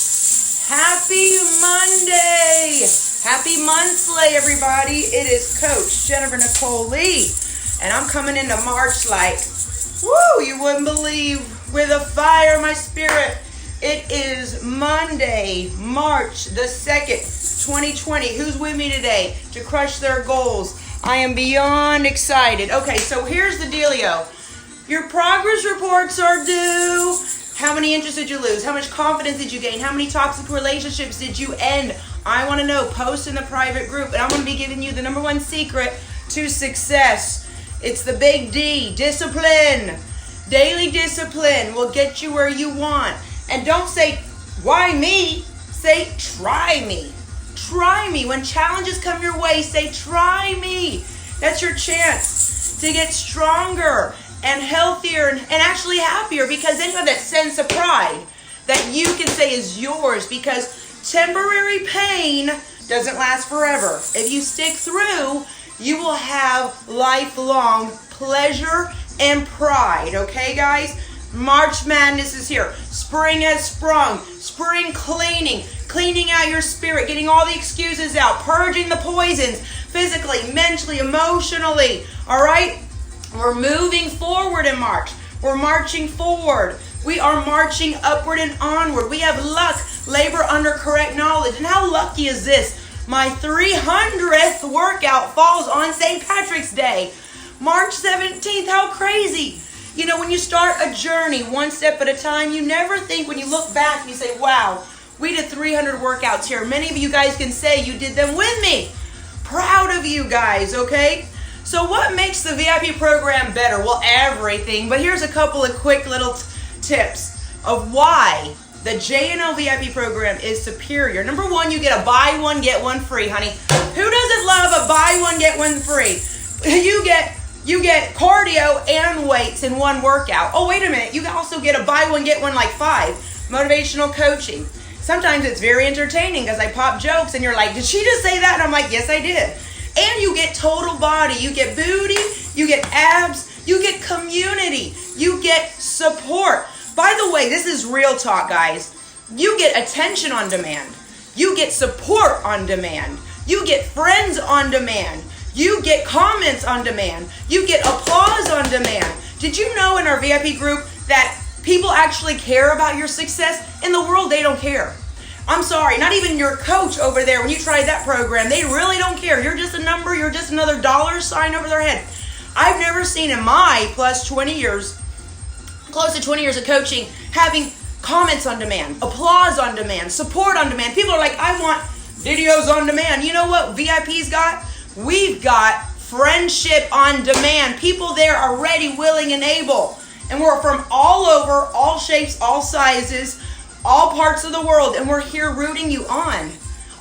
Happy Monday! Happy Monthly, everybody. It is Coach Jennifer Nicole Lee, and I'm coming into March like, woo, you wouldn't believe, with a fire in my spirit. It is Monday, March the 2nd, 2020. Who's with me today to crush their goals? I am beyond excited. Okay, so here's the dealio. Your progress reports are due. How many inches did you lose? How much confidence did you gain? How many toxic relationships did you end? I want to know. Post in the private group. And I'm going to be giving you the number one secret to success. It's the big D. Discipline. Daily discipline will get you where you want. And don't say, why me? Say, try me. Try me. When challenges come your way, say, try me. That's your chance to get stronger and healthier and actually happier, because then you have that sense of pride that you can say is yours, because temporary pain doesn't last forever. If you stick through, you will have lifelong pleasure and pride. Okay, guys? March Madness is here. Spring has sprung. Spring cleaning out your spirit, getting all the excuses out, purging the poisons physically, mentally, emotionally. All right? We're moving forward in March. We're marching forward. We are marching upward and onward. We have luck, labor under correct knowledge. And how lucky is this? My 300th workout falls on St. Patrick's Day. March 17th, how crazy. You know, when you start a journey one step at a time, you never think, when you look back, you say, wow, we did 300 workouts here. Many of you guys can say you did them with me. Proud of you guys, okay? So what makes the VIP program better? Well, everything. But here's a couple of quick little tips of why the JNL VIP program is superior. Number one, you get a buy one, get one free, honey. Who doesn't love a buy one, get one free? You get cardio and weights in one workout. Oh, wait a minute. You also get a buy one, get one like 5. Motivational coaching. Sometimes it's very entertaining because I pop jokes and you're like, did she just say that? And I'm like, yes, I did. And you get total body, you get booty, you get abs, you get community, you get support. By the way, this is real talk, guys. You get attention on demand. You get support on demand. You get friends on demand. You get comments on demand. You get applause on demand. Did you know in our VIP group that people actually care about your success? In the world, they don't care. I'm sorry, not even your coach over there, when you tried that program, they really don't care. You're just a number, you're just another dollar sign over their head. I've never seen in my close to 20 years of coaching, having comments on demand, applause on demand, support on demand. People are like, I want videos on demand. You know what VIP's got? We've got friendship on demand. People there are ready, willing, and able. And we're from all over, all shapes, all sizes, all parts of the world, and we're here rooting you on,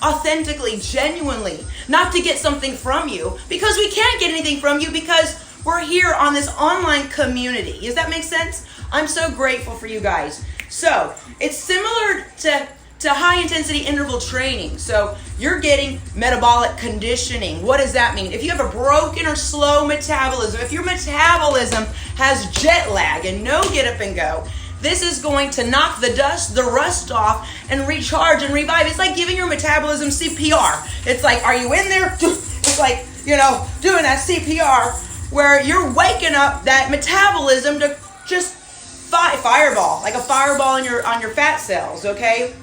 authentically, genuinely, not to get something from you, because we can't get anything from you, because we're here on this online community. Does that make sense? I'm so grateful for you guys. So it's similar to high intensity interval training. So you're getting metabolic conditioning. What does that mean? If you have a broken or slow metabolism, if your metabolism has jet lag and no get up and go, this is going to knock the rust off and recharge and revive. It's like giving your metabolism CPR. It's like, are you in there? It's like, doing that CPR where you're waking up that metabolism to just fireball, like a fireball on your fat cells, okay?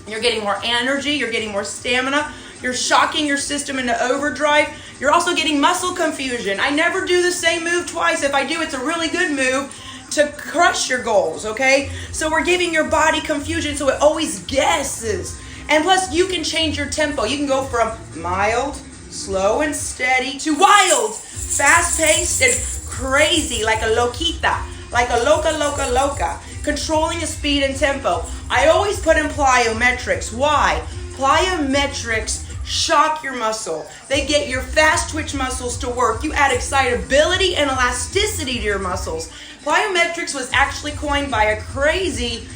You're getting more energy, you're getting more stamina, you're shocking your system into overdrive. You're also getting muscle confusion. I never do the same move twice. If I do, it's a really good move to crush your goals, okay? So we're giving your body confusion so it always guesses. And plus, you can change your tempo. You can go from mild, slow and steady to wild, fast-paced and crazy, like a loquita, like a loca. Controlling the speed and tempo. I always put in plyometrics. Why? Plyometrics shock your muscle. They get your fast twitch muscles to work. You add excitability and elasticity to your muscles. Plyometrics was actually coined by a crazy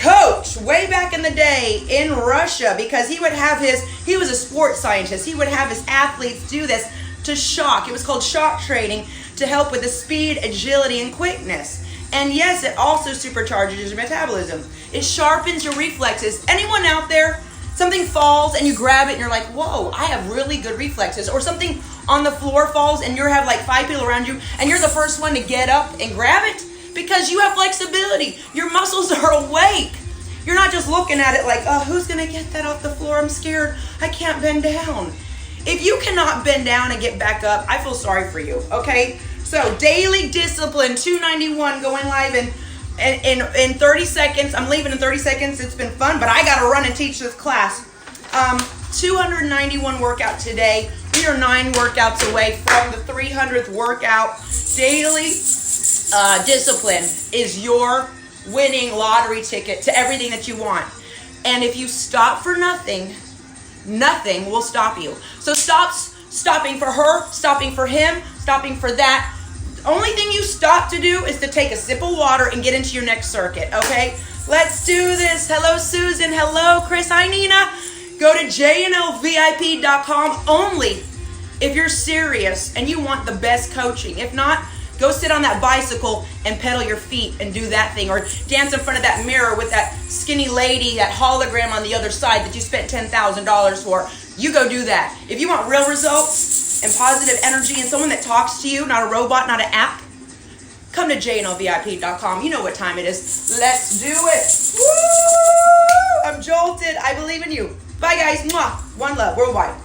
coach way back in the day in Russia, because he was a sports scientist. He would have his athletes do this to shock. It was called shock training to help with the speed, agility, and quickness. And yes, it also supercharges your metabolism. It sharpens your reflexes. Anyone out there, something falls and you grab it and you're like, whoa, I have really good reflexes. Or something on the floor falls and you have like 5 people around you and you're the first one to get up and grab it because you have flexibility. Your muscles are awake. You're not just looking at it like, oh, who's going to get that off the floor? I'm scared. I can't bend down. If you cannot bend down and get back up, I feel sorry for you, okay? So daily discipline, 291 going live in 30 seconds. I'm leaving in 30 seconds. It's been fun, but I got to run and teach this class. 291 workout today. We are 9 workouts away from the 300th workout. Daily discipline is your winning lottery ticket to everything that you want. And if you stop for nothing, nothing will stop you. So stop stopping for her, stopping for him, stopping for that. The only thing you stop to do is to take a sip of water and get into your next circuit, okay? Let's do this. Hello, Susan. Hello, Chris. Hi, Nina. Go to jnlvip.com only if you're serious and you want the best coaching. If not, go sit on that bicycle and pedal your feet and do that thing. Or dance in front of that mirror with that skinny lady, that hologram on the other side that you spent $10,000 for. You go do that. If you want real results and positive energy and someone that talks to you, not a robot, not an app, come to jnlvip.com. You know what time it is. Let's do it. Woo! I'm jolted. I believe in you. Bye, guys. Mwah. One love. Worldwide.